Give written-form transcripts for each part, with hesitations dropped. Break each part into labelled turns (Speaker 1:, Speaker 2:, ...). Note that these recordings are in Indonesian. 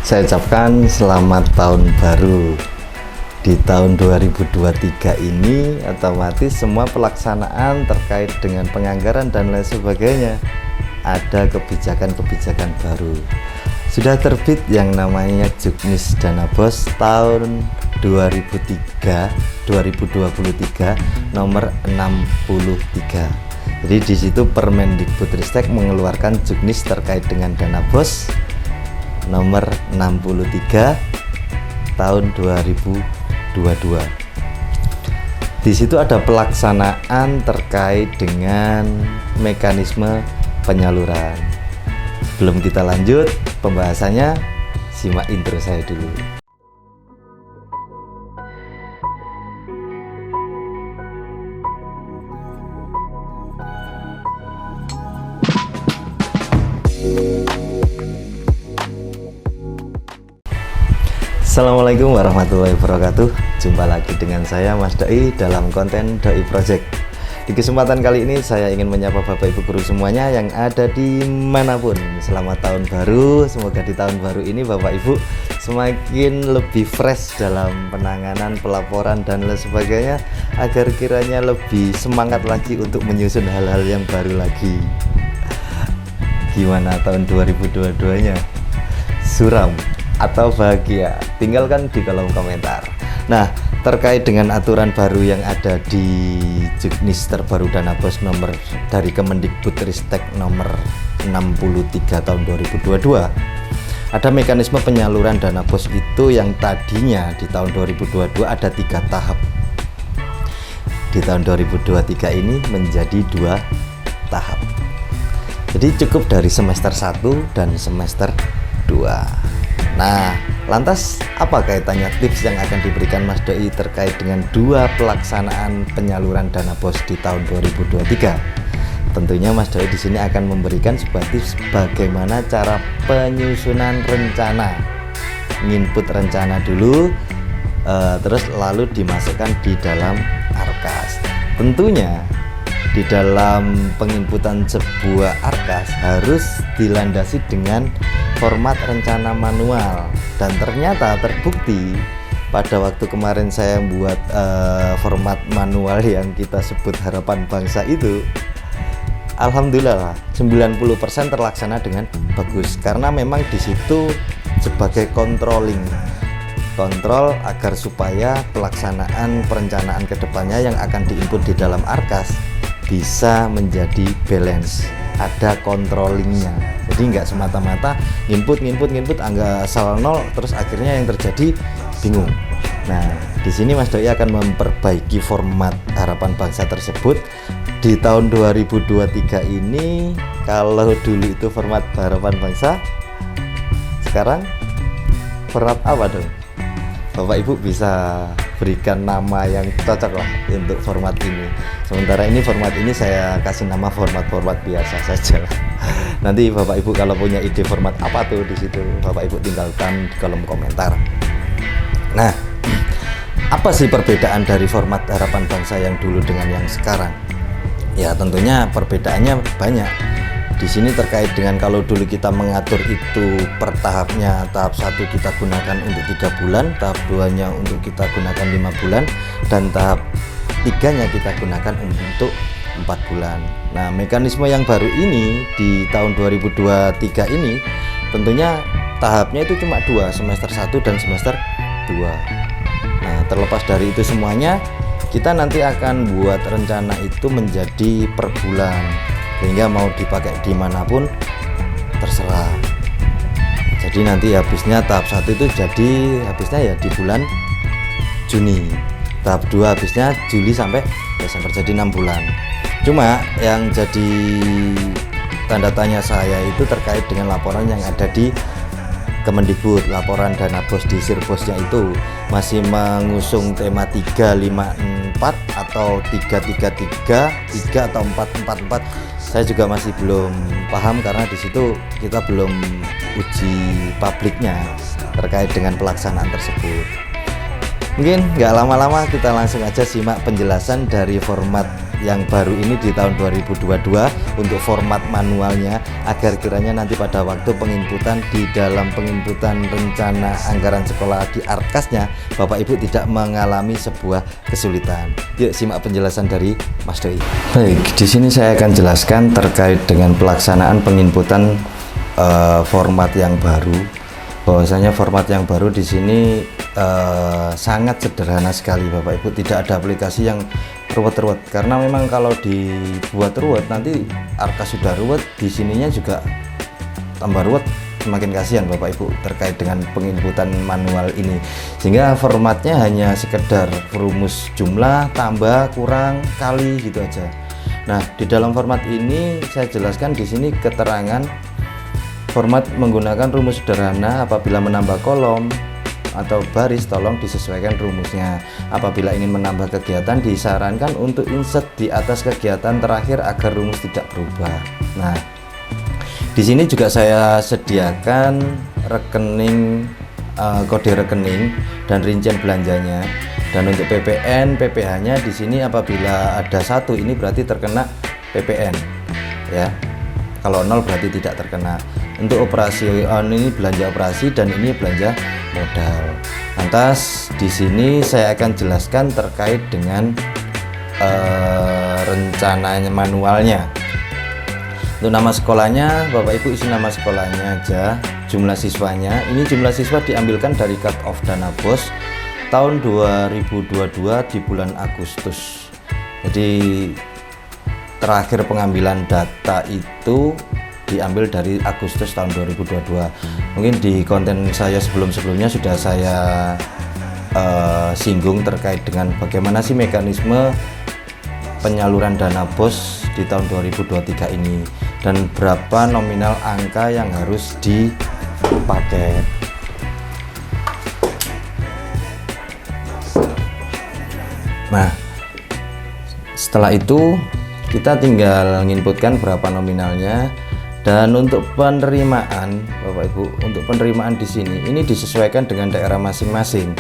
Speaker 1: Saya ucapkan selamat tahun baru. Di tahun 2023 ini otomatis semua pelaksanaan terkait dengan penganggaran dan lain sebagainya ada kebijakan-kebijakan baru. Sudah terbit yang namanya Juknis Dana Bos tahun 2023 nomor 63. Jadi di situ Permendikbudristek mengeluarkan Juknis terkait dengan Dana Bos nomor 63 tahun 2022. Di situ ada pelaksanaan terkait dengan mekanisme penyaluran. Sebelum kita lanjut pembahasannya, simak intro saya dulu. Assalamualaikum warahmatullahi wabarakatuh. Jumpa lagi dengan saya Mas Doi dalam konten Doi Project. Di kesempatan kali ini saya ingin menyapa Bapak Ibu guru semuanya yang ada di manapun. Selamat tahun baru. Semoga di tahun baru ini Bapak Ibu semakin lebih fresh dalam penanganan, pelaporan dan lain sebagainya, agar kiranya lebih semangat lagi untuk menyusun hal-hal yang baru lagi. Gimana tahun 2022-nya? Suram atau bahagia? Tinggalkan di kolom komentar. Nah, terkait dengan aturan baru yang ada di Juknis terbaru Dana Bos nomor dari Kemendikbudristek nomor 63 tahun 2022, ada mekanisme penyaluran dana bos itu yang tadinya di tahun 2022 ada 3 tahap. Di tahun 2023 ini menjadi 2 tahap. Jadi cukup dari semester 1 dan semester 2. Nah, lantas apa kaitannya tips yang akan diberikan Mas Doi terkait dengan 2 pelaksanaan penyaluran dana bos di tahun 2023? Tentunya Mas Doi di sini akan memberikan sebuah tips bagaimana cara penyusunan rencana. Nginput rencana dulu, terus lalu dimasukkan di dalam Arkas. Tentunya di dalam penginputan sebuah Arkas harus dilandasi dengan format rencana manual, dan ternyata terbukti pada waktu kemarin saya membuat format manual yang kita sebut Harapan Bangsa itu, alhamdulillah 90% terlaksana dengan bagus, karena memang di situ sebagai kontrol agar supaya pelaksanaan perencanaan kedepannya yang akan diinput di dalam Arkas bisa menjadi balance, ada controllingnya. Jadi nggak semata-mata input angka asal nol, terus akhirnya yang terjadi bingung. Nah, di sini Mas Doi akan memperbaiki format Harapan Bangsa tersebut di tahun 2023 ini. Kalau dulu itu format Harapan Bangsa, sekarang format apa dong? Bapak Ibu bisa berikan nama yang cocok lah untuk format ini. Sementara ini format ini saya kasih nama format biasa saja. Nanti Bapak Ibu kalau punya ide format apa tuh di situ, Bapak Ibu tinggalkan di kolom komentar. Nah, apa sih perbedaan dari format Harapan Bangsa yang dulu dengan yang sekarang? Ya, tentunya perbedaannya banyak. Di sini terkait dengan kalau dulu kita mengatur itu per tahapnya, tahap 1 kita gunakan untuk 3 bulan, tahap 2-nya untuk kita gunakan 5 bulan, dan tahap 3-nya kita gunakan untuk 4 bulan. Nah, mekanisme yang baru ini di tahun 2023 ini tentunya tahapnya itu cuma 2, semester 1 dan semester 2. Nah, terlepas dari itu semuanya, kita nanti akan buat rencana itu menjadi per bulan, sehingga mau dipakai dimanapun terserah. Jadi nanti habisnya tahap 1 itu jadi habisnya ya di bulan Juni, tahap 2 habisnya Juli sampai Desember, jadi 6 bulan. Cuma yang jadi tanda tanya saya itu terkait dengan laporan yang ada di Kemendikbud, laporan dana bos di Sirbosnya itu masih mengusung tema 354 atau 333, 3 atau 444. Saya juga masih belum paham karena di situ kita belum uji publiknya terkait dengan pelaksanaan tersebut. Mungkin nggak lama-lama kita langsung aja simak penjelasan dari format yang baru ini di tahun 2022 untuk format manualnya, agar kiranya nanti pada waktu penginputan di dalam penginputan rencana anggaran sekolah di Arkasnya, Bapak Ibu tidak mengalami sebuah kesulitan. Yuk simak penjelasan dari Mas Doi. Baik, di sini saya akan jelaskan terkait dengan pelaksanaan penginputan format yang baru. Bahwasanya format yang baru di sini sangat sederhana sekali Bapak Ibu, tidak ada aplikasi yang ruwet-ruwet, karena memang kalau dibuat ruwet nanti Arkas sudah ruwet, di sininya juga tambah ruwet, semakin kasihan Bapak Ibu terkait dengan penginputan manual ini. Sehingga formatnya hanya sekedar rumus jumlah, tambah, kurang, kali gitu aja. Nah, di dalam format ini saya jelaskan di sini keterangan format menggunakan rumus sederhana. Apabila menambah kolom atau baris, tolong disesuaikan rumusnya. Apabila ingin menambah kegiatan, disarankan untuk insert di atas kegiatan terakhir agar rumus tidak berubah. Nah, di sini juga saya sediakan rekening, kode rekening dan rincian belanjanya. Dan untuk PPN, PPh-nya di sini apabila ada 1 ini berarti terkena PPN, ya. Kalau 0 berarti tidak terkena. Untuk operasi ini belanja operasi dan ini belanja modal. Lantas di sini saya akan jelaskan terkait dengan rencananya manualnya. Untuk nama sekolahnya, Bapak Ibu isi nama sekolahnya aja. Jumlah siswanya, ini jumlah siswa diambilkan dari cut off dana BOS tahun 2022 di bulan Agustus. Jadi terakhir pengambilan data itu diambil dari Agustus tahun 2022. Mungkin di konten saya sebelum-sebelumnya sudah saya singgung terkait dengan bagaimana sih mekanisme penyaluran dana BOS di tahun 2023 ini dan berapa nominal angka yang harus dipakai. Nah, setelah itu kita tinggal menginputkan berapa nominalnya. Dan untuk penerimaan, Bapak Ibu, untuk penerimaan di sini ini disesuaikan dengan daerah masing-masing.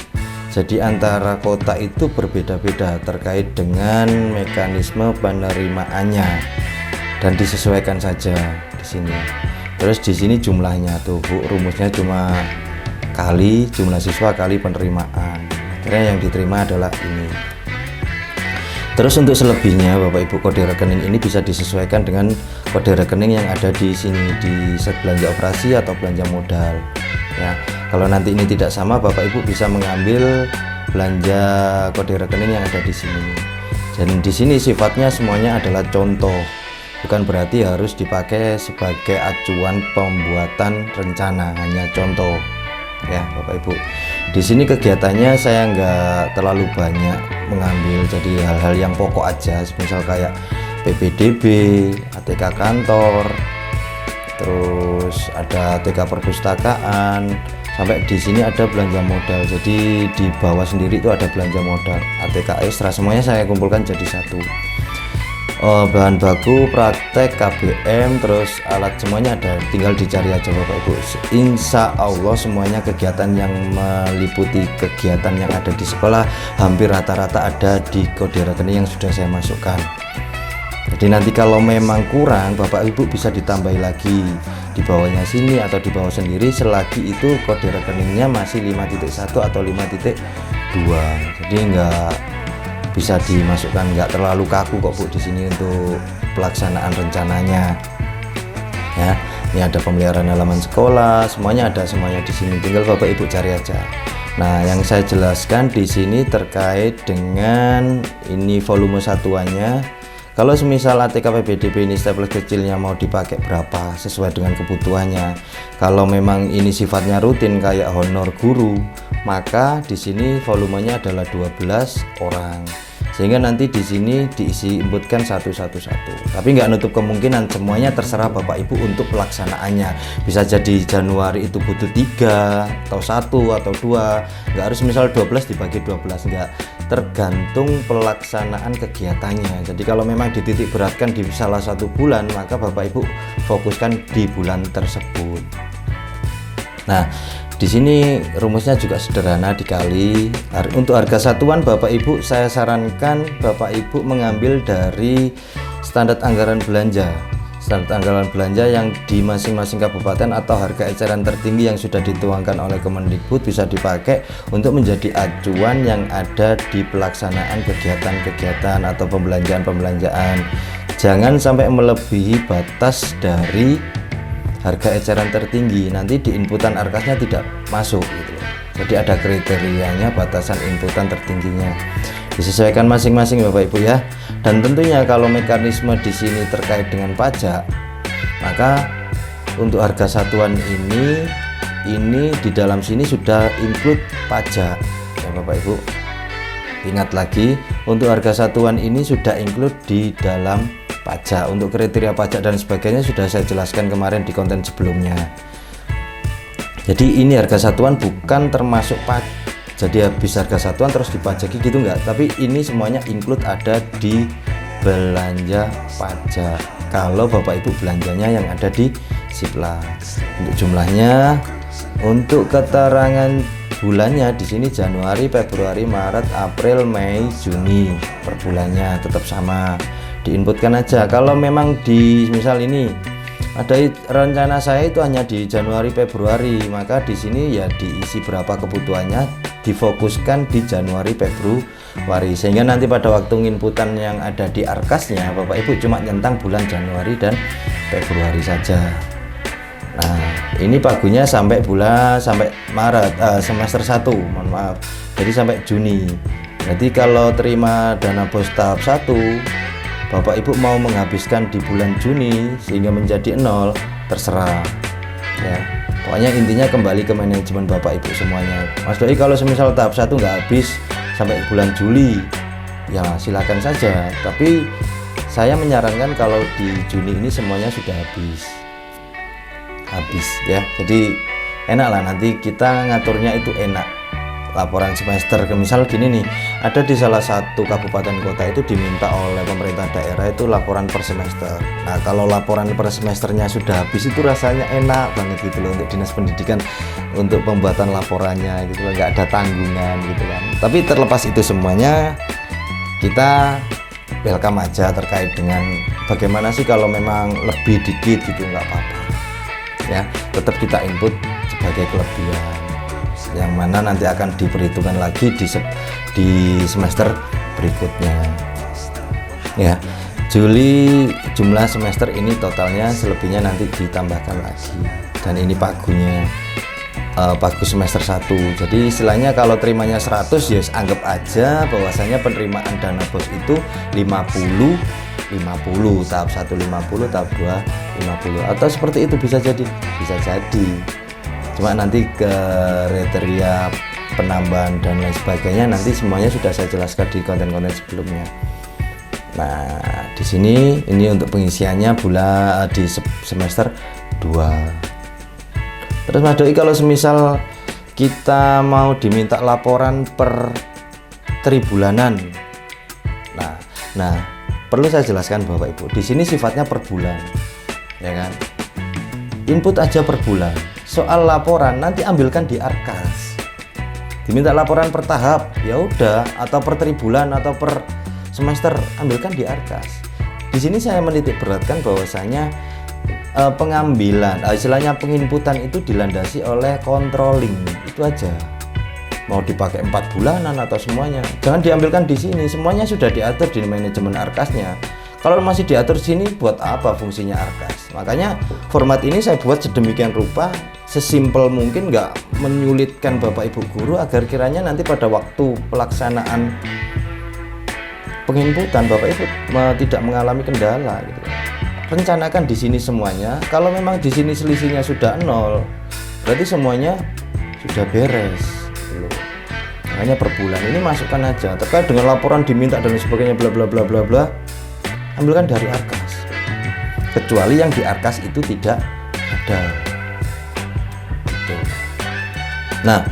Speaker 1: Jadi antara kota itu berbeda-beda terkait dengan mekanisme penerimaannya dan disesuaikan saja di sini. Terus di sini jumlahnya tuh Bu, rumusnya cuma kali jumlah siswa kali penerimaan. Akhirnya yang diterima adalah ini. Terus untuk selebihnya Bapak Ibu, kode rekening ini bisa disesuaikan dengan kode rekening yang ada di sini di set belanja operasi atau belanja modal. Ya, kalau nanti ini tidak sama, Bapak Ibu bisa mengambil belanja kode rekening yang ada di sini. Dan di sini sifatnya semuanya adalah contoh, bukan berarti harus dipakai sebagai acuan pembuatan rencana, hanya contoh. Ya Bapak Ibu, di sini kegiatannya saya nggak terlalu banyak mengambil, jadi hal-hal yang pokok aja, misal kayak PPDB, ATK kantor, terus ada ATK perpustakaan, sampai di sini ada belanja modal. Jadi di bawah sendiri itu ada belanja modal, ATK ekstra, semuanya saya kumpulkan jadi satu. Bahan baku, praktek, KBM, terus alat semuanya ada, tinggal dicari aja Bapak Ibu. Insya Allah semuanya kegiatan yang meliputi kegiatan yang ada di sekolah hampir rata-rata ada di kode rekening yang sudah saya masukkan. Jadi nanti kalau memang kurang, Bapak Ibu bisa ditambahi lagi di bawahnya sini atau di bawah sendiri selagi itu kode rekeningnya masih 5.1 atau 5.2. Jadi enggak bisa dimasukkan, nggak terlalu kaku kok Bu di sini untuk pelaksanaan rencananya. Ya, ini ada pemeliharaan halaman sekolah, semuanya ada semuanya di sini. Tinggal Bapak Ibu cari aja. Nah, yang saya jelaskan di sini terkait dengan ini volume satuannya. Kalau semisal ATK PBDB ini staples kecilnya mau dipakai berapa sesuai dengan kebutuhannya. Kalau memang ini sifatnya rutin kayak honor guru, maka di sini volumenya adalah 12 orang. Sehingga nanti di sini diisi inputkan satu-satu. Tapi nggak nutup kemungkinan semuanya terserah Bapak Ibu untuk pelaksanaannya. Bisa jadi Januari itu butuh 3 atau 1 atau 2. Nggak harus misal 12 dibagi 12, nggak. Tergantung pelaksanaan kegiatannya. Jadi kalau memang dititik beratkan di salah satu bulan, maka Bapak Ibu fokuskan di bulan tersebut. Nah, Di sini rumusnya juga sederhana, dikali. Untuk harga satuan Bapak Ibu, saya sarankan Bapak Ibu mengambil dari standar anggaran belanja. Standar anggaran belanja yang di masing-masing kabupaten atau harga eceran tertinggi yang sudah dituangkan oleh Kemendikbud bisa dipakai untuk menjadi acuan yang ada di pelaksanaan kegiatan-kegiatan atau pembelanjaan-pembelanjaan. Jangan sampai melebihi batas dari harga eceran tertinggi, nanti di inputan arkasnya tidak masuk gitu. Jadi ada kriterianya, batasan inputan tertingginya. Disesuaikan masing-masing Bapak Ibu ya. Dan tentunya kalau mekanisme di sini terkait dengan pajak, maka untuk harga satuan ini di dalam sini sudah include pajak ya Bapak Ibu. Ingat lagi, untuk harga satuan ini sudah include di dalam pajak. Untuk kriteria pajak dan sebagainya sudah saya jelaskan kemarin di konten sebelumnya. Jadi ini harga satuan bukan termasuk pajak. Jadi habis harga satuan terus dipajaki gitu enggak, tapi ini semuanya include ada di belanja pajak kalau Bapak Ibu belanjanya yang ada di Sipla. Untuk jumlahnya, untuk keterangan bulannya di sini Januari, Februari, Maret, April, Mei, Juni, per bulannya tetap sama, diinputkan aja. Kalau memang di misal ini ada rencana saya itu hanya di Januari Februari, maka di sini ya diisi berapa kebutuhannya, difokuskan di Januari Februari, sehingga nanti pada waktu inputan yang ada di arkasnya Bapak Ibu cuma nyentang bulan Januari dan Februari saja. Nah ini pagunya sampai Maret, semester 1, mohon maaf, jadi sampai Juni. Jadi kalau terima dana bos tahap 1, Bapak Ibu mau menghabiskan di bulan Juni sehingga menjadi 0, terserah ya. Pokoknya intinya kembali ke manajemen Bapak Ibu semuanya. Mas Doi kalau semisal tahap 1 nggak habis sampai bulan Juli, ya silakan saja. Tapi saya menyarankan kalau di Juni ini semuanya sudah habis ya. Jadi enak lah, nanti kita ngaturnya itu enak. Laporan semester, misal gini nih, ada di salah satu kabupaten kota itu diminta oleh pemerintah daerah itu laporan per semester. Nah kalau laporan per semesternya sudah habis itu rasanya enak banget gitu loh untuk dinas pendidikan, untuk pembuatan laporannya gitu loh, nggak ada tanggungan gitu kan. Tapi terlepas itu semuanya, kita welcome aja terkait dengan bagaimana sih kalau memang lebih dikit gitu, nggak apa-apa ya, tetap kita input sebagai kelebihan yang mana nanti akan diperhitungkan lagi di semester berikutnya ya. Juli jumlah semester ini totalnya, selebihnya nanti ditambahkan lagi. Dan ini pagunya, pagu semester 1. Jadi istilahnya kalau terimanya 100 ya anggap aja bahwasanya penerimaan dana bos itu 50, tahap 1 50, tahap 2 50, atau seperti itu bisa jadi. Cuma nanti kriteria penambahan dan lain sebagainya nanti semuanya sudah saya jelaskan di konten-konten sebelumnya. Nah, di sini ini untuk pengisiannya di semester 2. Terus Mas Doi kalau semisal kita mau diminta laporan per tribulanan. Nah, perlu saya jelaskan Bapak Ibu, di sini sifatnya per bulan. Ya kan? Input aja per bulan. Soal laporan nanti ambilkan di arkas. Diminta laporan per tahap, ya udah, atau per tribulan atau per semester, ambilkan di arkas. Di sini saya menitik beratkan bahwasanya pengambilan, istilahnya penginputan itu dilandasi oleh controlling, itu aja. Mau dipakai 4 bulanan atau semuanya, jangan diambilkan di sini. Semuanya sudah diatur di manajemen arkasnya. Kalau masih diatur sini, buat apa fungsinya arkas? Makanya format ini saya buat sedemikian rupa, sesimpel mungkin, nggak menyulitkan Bapak Ibu guru, agar kiranya nanti pada waktu pelaksanaan penginputan Bapak Ibu tidak mengalami kendala gitu. Rencanakan di sini semuanya. Kalau memang di sini selisihnya sudah 0, berarti semuanya sudah beres gitu. Makanya per bulan ini masukkan aja. Terkait dengan laporan diminta dan sebagainya bla bla bla bla bla, ambilkan dari arkas, kecuali yang di arkas itu tidak ada gitu. Nah,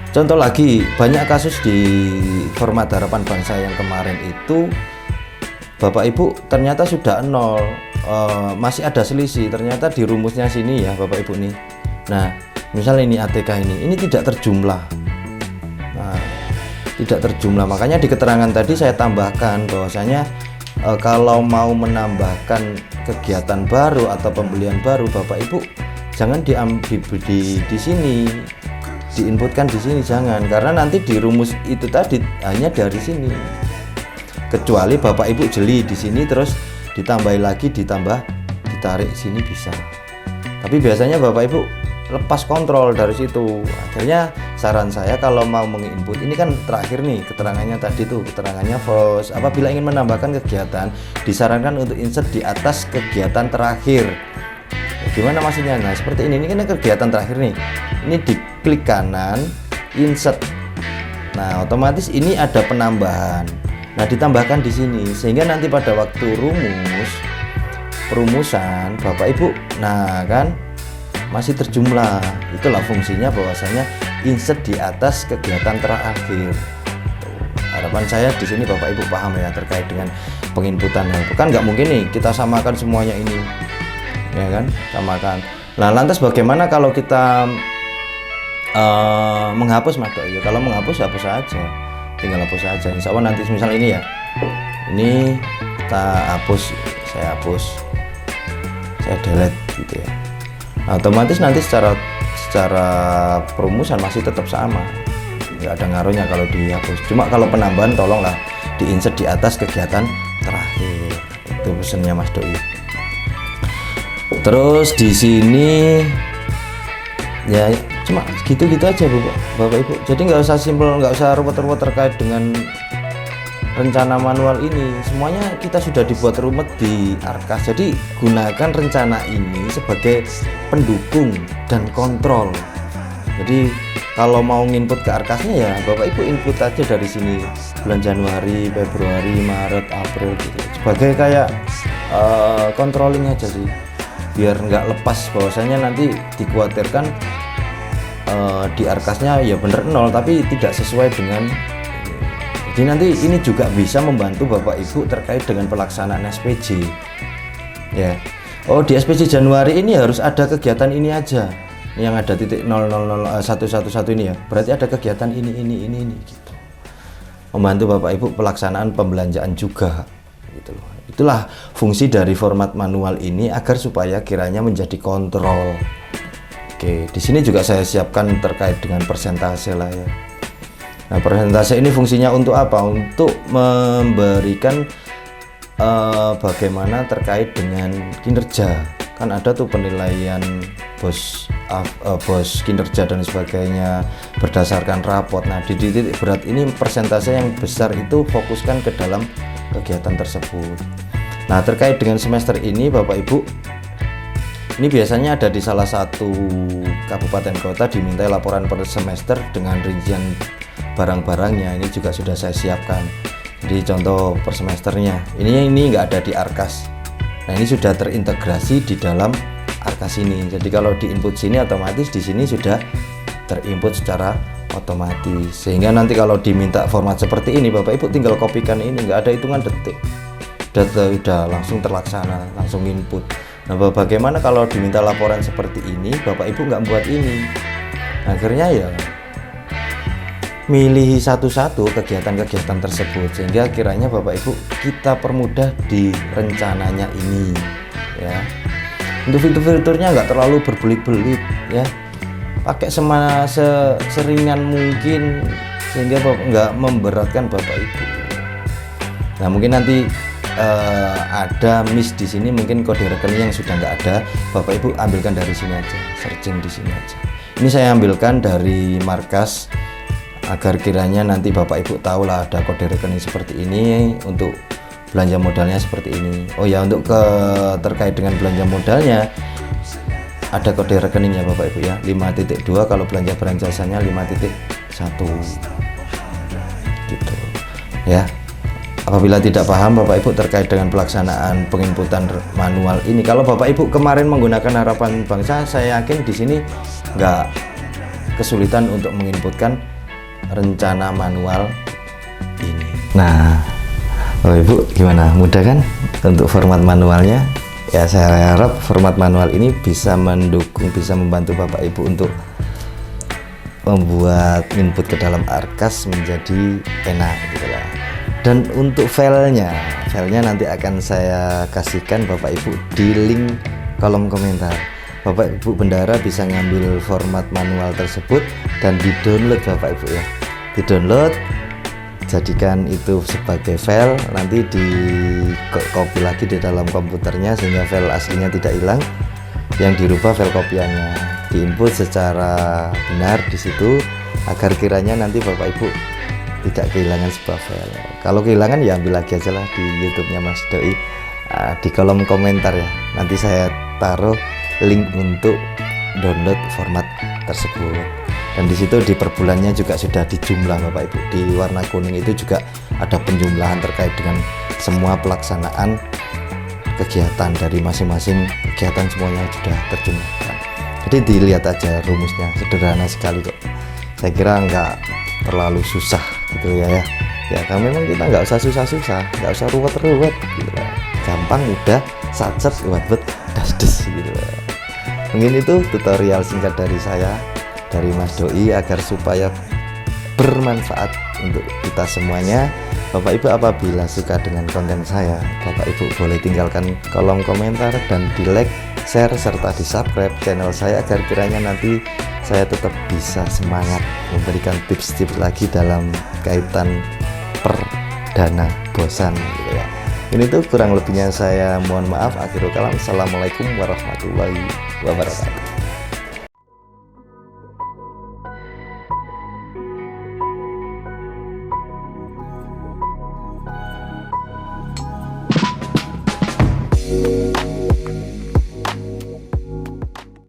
Speaker 1: contoh lagi, banyak kasus di format harapan bangsa yang kemarin itu Bapak Ibu ternyata sudah 0, masih ada selisih, ternyata di rumusnya sini ya Bapak Ibu nih. Nah, misal ini ATK ini tidak terjumlah. Nah, tidak terjumlah, makanya di keterangan tadi saya tambahkan bahwasanya kalau mau menambahkan kegiatan baru atau pembelian baru, Bapak Ibu jangan di sini diinputkan di sini, jangan, karena nanti di rumus itu tadi hanya dari sini. Kecuali Bapak Ibu jeli di sini terus ditambahi lagi, ditarik sini bisa. Tapi biasanya Bapak Ibu lepas kontrol dari situ. Akhirnya saran saya kalau mau menginput ini kan terakhir nih keterangannya tadi tuh, keterangannya false. Apabila ingin menambahkan kegiatan disarankan untuk insert di atas kegiatan terakhir. Gimana maksudnya? Nah seperti ini kan kegiatan terakhir nih, ini diklik kanan insert. Nah otomatis ini ada penambahan. Nah ditambahkan di sini sehingga nanti pada waktu perumusan Bapak Ibu, nah kan masih terjumlah. Itulah fungsinya bahwasanya insert di atas kegiatan terakhir. Harapan saya di sini Bapak Ibu paham ya terkait dengan penginputan. Bukan nggak mungkin nih kita samakan semuanya ini, ya kan, samakan. Nah lantas bagaimana kalau kita menghapus Mas Dok? Ya kalau menghapus hapus saja, tinggal hapus saja. Insya Allah nanti misal ini ya, ini kita hapus, saya delete gitu ya. Nah, otomatis nanti secara perumusan masih tetap sama, nggak ada ngaruhnya kalau dihapus. Cuma kalau penambahan tolonglah diinsert di atas kegiatan terakhir. Itu pesannya Mas Doi. Terus di sini ya cuma gitu-gitu aja Bapak Ibu. Jadi nggak usah simpel, nggak usah ruwet-ruwet terkait dengan rencana manual ini. Semuanya kita sudah dibuat rumit di Arkas. Jadi gunakan rencana ini sebagai pendukung dan kontrol. Jadi kalau mau nginput ke Arkasnya ya Bapak Ibu input aja dari sini, bulan Januari, Februari, Maret, April gitu. Sebagai kayak controlling aja sih, biar nggak lepas bahwasanya nanti dikhawatirkan di Arkasnya ya bener 0 tapi tidak sesuai dengan. Jadi nanti ini juga bisa membantu Bapak Ibu terkait dengan pelaksanaan SPJ ya. Oh di SPJ Januari ini harus ada kegiatan ini aja yang ada titik 0000111 ini ya, berarti ada kegiatan ini gitu. Membantu Bapak Ibu pelaksanaan pembelanjaan juga gitu loh. Itulah fungsi dari format manual ini agar supaya kiranya menjadi kontrol. Oke, di sini juga saya siapkan terkait dengan persentase lah ya. Nah, persentase ini fungsinya untuk apa? Untuk memberikan bagaimana terkait dengan kinerja. Kan ada tuh penilaian bos kinerja dan sebagainya berdasarkan rapot. Nah, di titik berat ini persentase yang besar itu fokuskan ke dalam kegiatan tersebut. Nah, terkait dengan semester ini Bapak Ibu, ini biasanya ada di salah satu kabupaten kota dimintai laporan per semester dengan rincian barang-barangnya. Ini juga sudah saya siapkan. Jadi contoh per semesternya ini nggak ada di Arkas. Nah ini sudah terintegrasi di dalam Arkas ini. Jadi kalau di input sini otomatis di sini sudah terinput secara otomatis. Sehingga nanti kalau diminta format seperti ini Bapak Ibu tinggal kopikan ini, nggak ada hitungan detik. Udah langsung terlaksana, langsung input. Nah bagaimana kalau diminta laporan seperti ini Bapak Ibu nggak buat ini? Akhirnya ya milih satu-satu kegiatan-kegiatan tersebut sehingga kiranya Bapak Ibu kita permudah di rencananya ini ya. Untuk fitur-fiturnya nggak terlalu berbelit-belit ya, pakai seringan mungkin sehingga nggak memberatkan Bapak Ibu. Nah mungkin nanti ada miss di sini, mungkin kode rekening yang sudah nggak ada Bapak Ibu ambilkan dari sini aja, searching di sini aja. Ini saya ambilkan dari markas agar kiranya nanti Bapak Ibu tahu lah ada kode rekening seperti ini untuk belanja modalnya seperti ini. Oh ya, untuk terkait dengan belanja modalnya ada kode rekeningnya Bapak Ibu ya, 5.2 kalau belanja barang jasanya 5.1 gitu ya. Apabila tidak paham Bapak Ibu terkait dengan pelaksanaan penginputan manual ini, kalau Bapak Ibu kemarin menggunakan Harapan Bangsa, saya yakin di sini nggak kesulitan untuk menginputkan rencana manual ini. Nah, Bapak Ibu gimana? Mudah kan untuk format manualnya? Ya saya harap format manual ini bisa mendukung, bisa membantu Bapak Ibu untuk membuat input ke dalam Arkas menjadi enak gitu lah. Dan untuk filenya nanti akan saya kasihkan Bapak Ibu di link kolom komentar. Bapak Ibu bendahara bisa ngambil format manual tersebut dan di-download Bapak Ibu ya. Di-download, jadikan itu sebagai file, nanti di copy lagi di dalam komputernya sehingga file aslinya tidak hilang. Yang dirubah file kopiannya, diinput secara benar di situ agar kiranya nanti Bapak Ibu tidak kehilangan sebuah file. Kalau kehilangan ya ambil lagi aja lah di YouTube-nya Mas Doi, di kolom komentar ya. Nanti saya taruh link untuk download format tersebut. Dan di situ di per bulannya juga sudah dijumlah Bapak Ibu. Di warna kuning itu juga ada penjumlahan terkait dengan semua pelaksanaan kegiatan dari masing-masing kegiatan, semuanya sudah terjumlahkan. Jadi dilihat aja rumusnya, sederhana sekali kok. Saya kira nggak terlalu susah gitu ya. Ya kan memang kita nggak usah susah-susah, nggak usah ruwet-ruwet gitu. Gampang, mudah, satset, buat das-des gitu. Mungkin itu tutorial singkat dari saya, dari Mas Doi, agar supaya bermanfaat untuk kita semuanya. Bapak Ibu apabila suka dengan konten saya, Bapak Ibu boleh tinggalkan kolom komentar dan di like, share, serta di subscribe channel saya agar kiranya nanti saya tetap bisa semangat memberikan tips-tips lagi dalam kaitan perdana bosan gitu ya. Ini tuh kurang lebihnya saya mohon maaf. Akhirul kalam, assalamualaikum warahmatullahi wabarakatuh.